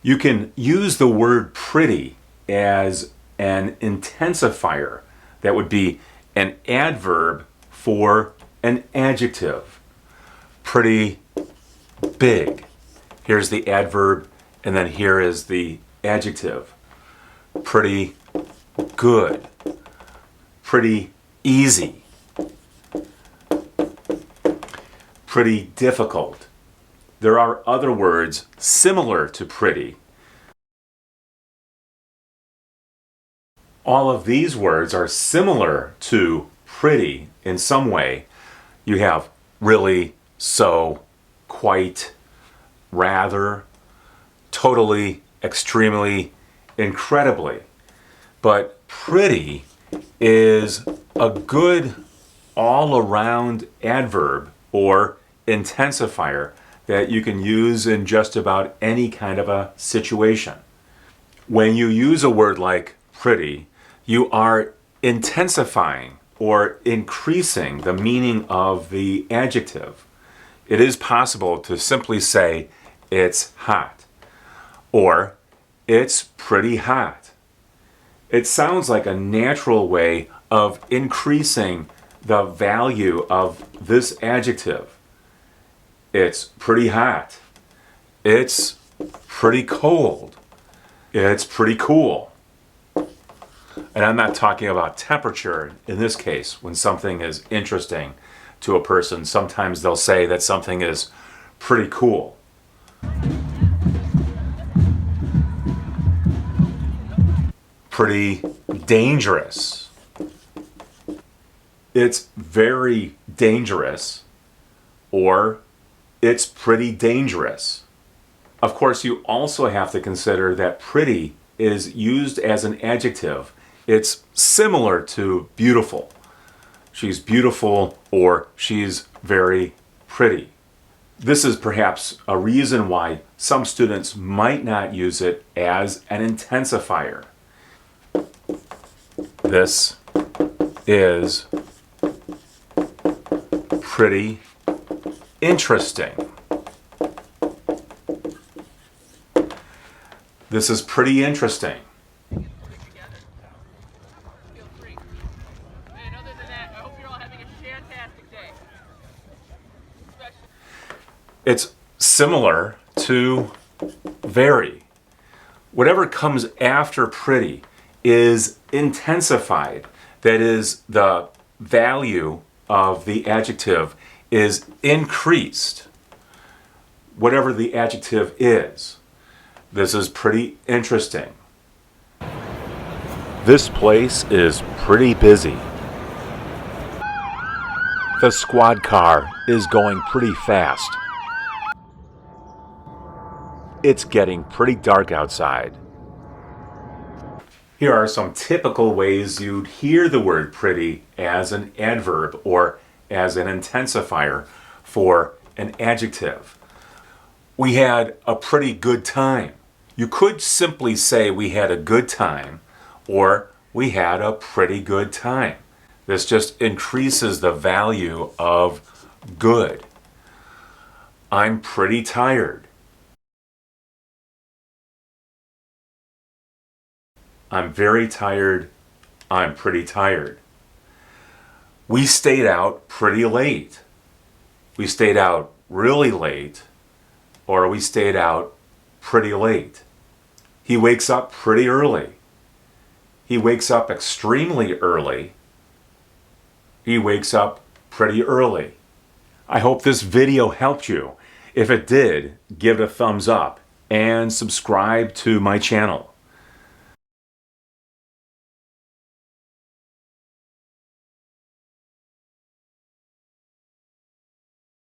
You can use the word pretty as an intensifier. That would be an adverb for an adjective. Pretty big. Here's the adverb, and then here is the adjective. Pretty good. Pretty easy. Pretty difficult. There are other words similar to pretty. All of these words are similar to pretty in some way. You have really, so, quite, rather, totally, extremely, incredibly. But pretty is a good all-around adverb or intensifier that you can use in just about any kind of a situation. When you use a word like pretty, you are intensifying or increasing the meaning of the adjective. It is possible to simply say, it's hot, or it's pretty hot. It sounds like a natural way of increasing the value of this adjective. It's pretty hot. It's pretty cold. It's pretty cool. And I'm not talking about temperature in this case. When something is interesting to a person, sometimes they'll say that something is pretty cool. Pretty dangerous. It's very dangerous, or it's pretty dangerous. Of course, you also have to consider that pretty is used as an adjective. It's similar to beautiful. She's beautiful, or she's very pretty. This is perhaps a reason why some students might not use it as an intensifier. This is pretty interesting. This is pretty interesting. It's similar to very. Whatever comes after pretty is intensified. That is, the value of the adjective is increased. Whatever the adjective is. This is pretty interesting. This place is pretty busy. The squad car is going pretty fast. It's getting pretty dark outside. Here are some typical ways you'd hear the word pretty as an adverb or as an intensifier for an adjective. We had a pretty good time. You could simply say we had a good time, or we had a pretty good time. This just increases the value of good. I'm pretty tired. I'm very tired. I'm pretty tired. We stayed out pretty late. We stayed out really late, or we stayed out pretty late. He wakes up pretty early. He wakes up extremely early. He wakes up pretty early. I hope this video helped you. If it did, give it a thumbs up and subscribe to my channel.